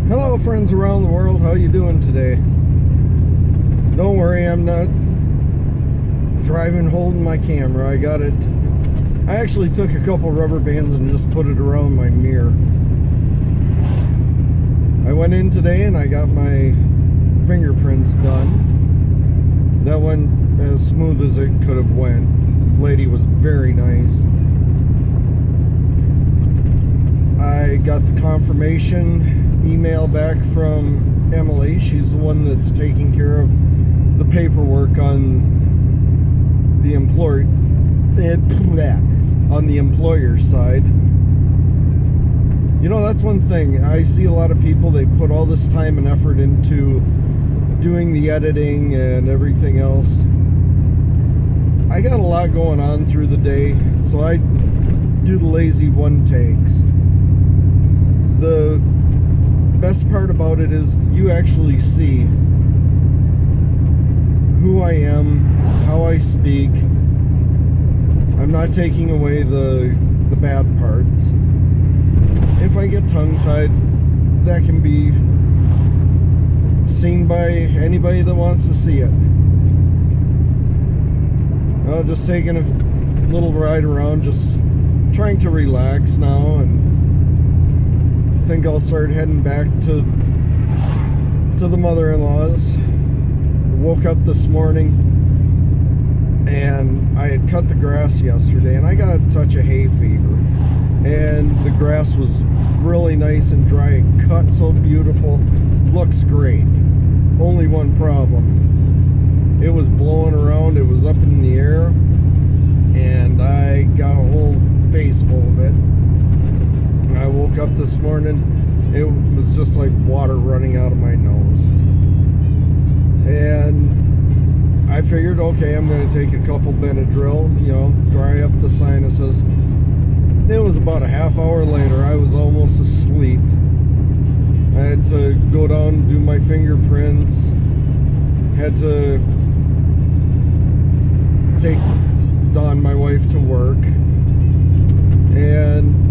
Hello friends around the world, how you doing today? Don't worry, I'm not driving holding my camera. I actually took a couple rubber bands and just put it around my mirror. I went in today and I got my fingerprints done. That went as smooth as it could have went. Lady was very nice. I got the confirmation email back from Emily. She's the one that's taking care of the paperwork on the employer's side. You know, that's one thing. I see a lot of people, they put all this time and effort into doing the editing and everything else. I got a lot going on through the day, so I do the lazy one takes. The best part about it is you actually see who I am, how I speak. I'm not taking away the bad parts. If I get tongue-tied, that can be seen by anybody that wants to see it. Just taking a little ride around, just trying to relax now, and I think I'll start heading back to the mother-in-law's. Woke up this morning and I had cut the grass yesterday, and I got a touch of hay fever, and the grass was really nice and dry. It cut so beautiful, looks great. Only one problem: it was blowing around, it was up in the air, and I got a whole face full of it. I woke up this morning, it was just like water running out of my nose. And I figured, okay, I'm going to take a couple Benadryl, dry up the sinuses. It was about a half hour later, I was almost asleep. I had to go down and do my fingerprints. Had to take Dawn, my wife, to work. And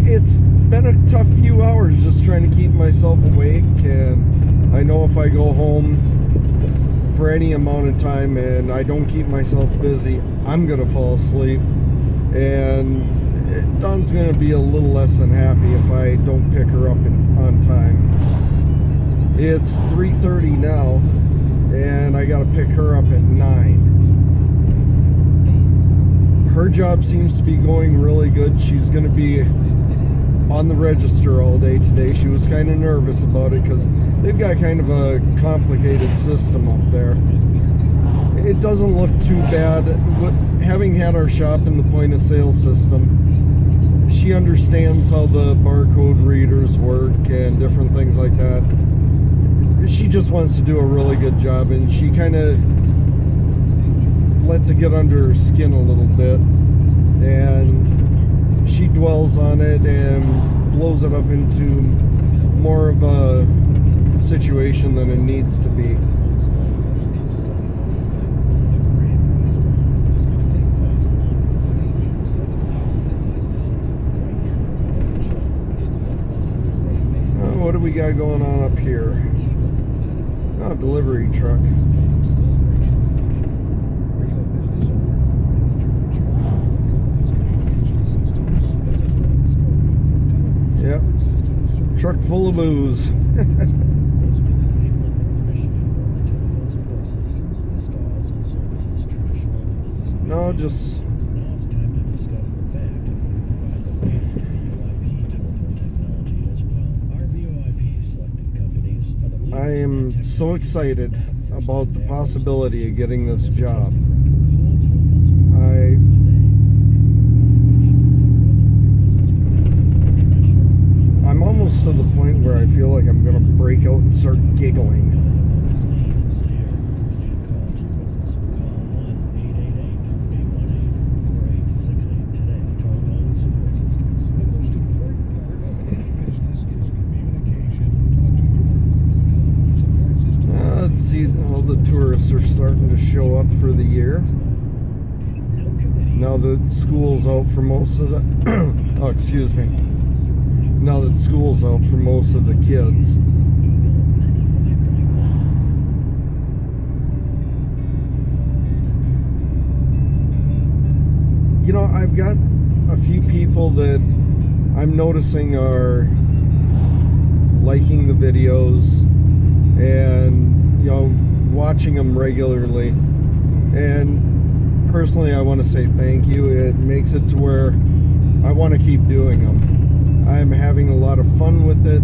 it's been a tough few hours just trying to keep myself awake, and I know if I go home for any amount of time and I don't keep myself busy, I'm gonna fall asleep, and Dawn's gonna be a little less than happy if I don't pick her up on time. It's 3:30 now, and I gotta pick her up at 9. Her job seems to be going really good. She's gonna be on the register all day today. She was kind of nervous about it because they've got kind of a complicated system up there. It doesn't look too bad. Having had our shop in the point of sale system, she understands how the barcode readers work and different things like that. She just wants to do a really good job, and she kind of lets it get under her skin a little bit, and she dwells on it and blows it up into more of a situation than it needs to be. What do we got going on up here? Oh, delivery truck. Yep, truck full of booze. No, just I am so excited about the possibility of getting this job. I'm almost to the point where I feel like I'm gonna break out and start giggling. Let's see, all the tourists are starting to show up for the year. Now that school's out for most of the, oh, excuse me. now that school's out for most of the kids. You know, I've got a few people that I'm noticing are liking the videos and, you know, watching them regularly. And personally, I want to say thank you. It makes it to where I want to keep doing them. I'm having a lot of fun with it.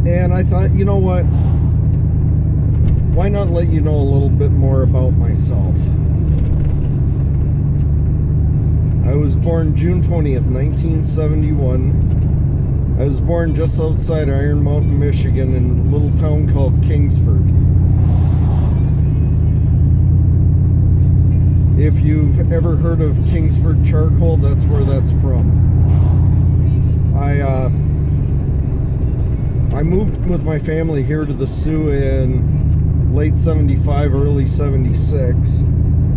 And I thought, you know what? Why not let you know a little bit more about myself? I was born June 20th, 1971. I was born just outside Iron Mountain, Michigan, in a little town called Kingsford. If you've ever heard of Kingsford charcoal, that's where that's from. I moved with my family here to the Sioux in late 75, early 76.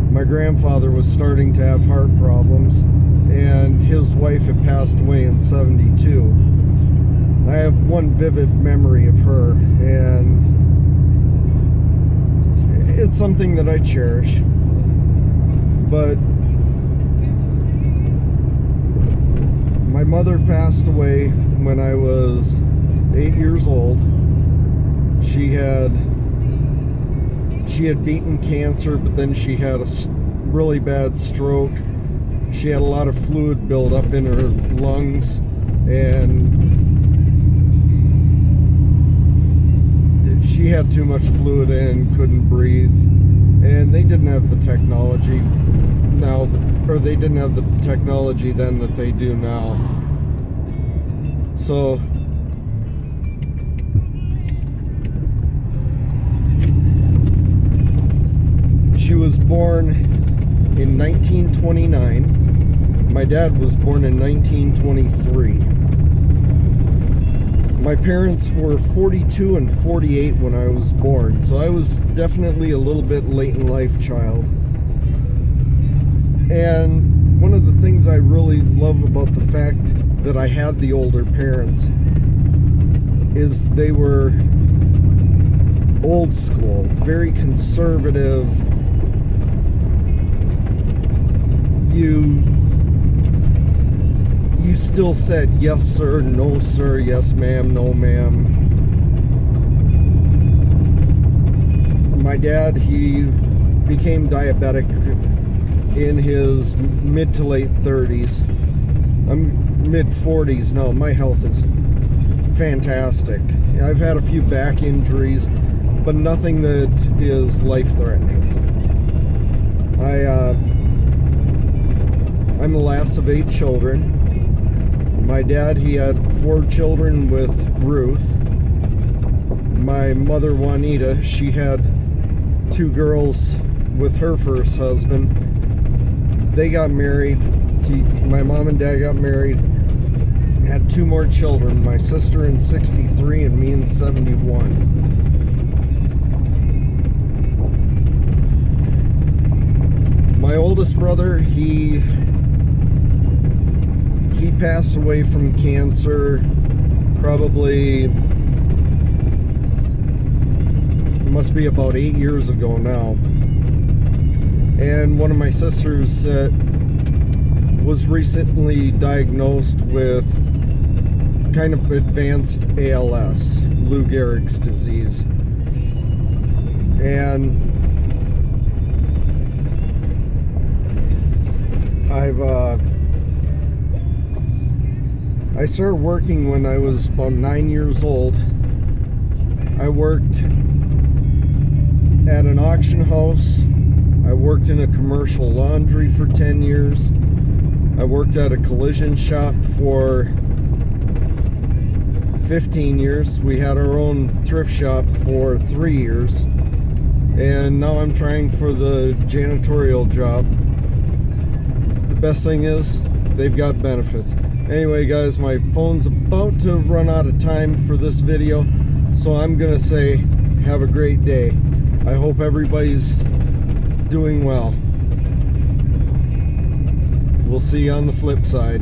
My grandfather was starting to have heart problems, and his wife had passed away in 72. I have one vivid memory of her, and it's something that I cherish. But my mother passed away when I was 8 years old. She had beaten cancer, but then she had a really bad stroke. She had a lot of fluid build up in her lungs, and she had too much fluid and couldn't breathe. And they didn't have the technology now, or they didn't have the technology then that they do now. So she was born in 1929. My dad was born in 1923. My parents were 42 and 48 when I was born, so I was definitely a little bit late in life child. And one of the things I really love about the fact that I had the older parents is they were old school, very conservative. You still said yes sir, no sir, yes ma'am, no ma'am. My dad, he became diabetic in his mid to late 30s. I'm mid 40s now. My health is fantastic. I've had a few back injuries, but nothing that is life-threatening. I'm the last of 8 children. My dad, he had 4 children with Ruth. My mother, Juanita, she had 2 girls with her first husband. They got married. My mom and dad got married. Had 2 more children. My sister in 63 and me in 71. My oldest brother, he passed away from cancer probably, must be about 8 years ago now. And one of my sisters was recently diagnosed with kind of advanced ALS, Lou Gehrig's disease. And I started working when I was about 9 years old. I worked at an auction house. I worked in a commercial laundry for 10 years. I worked at a collision shop for 15 years. We had our own thrift shop for 3 years. And now I'm trying for the janitorial job. The best thing is, they've got benefits. Anyway, guys, my phone's about to run out of time for this video, so I'm gonna say have a great day. I hope everybody's doing well. We'll see you on the flip side.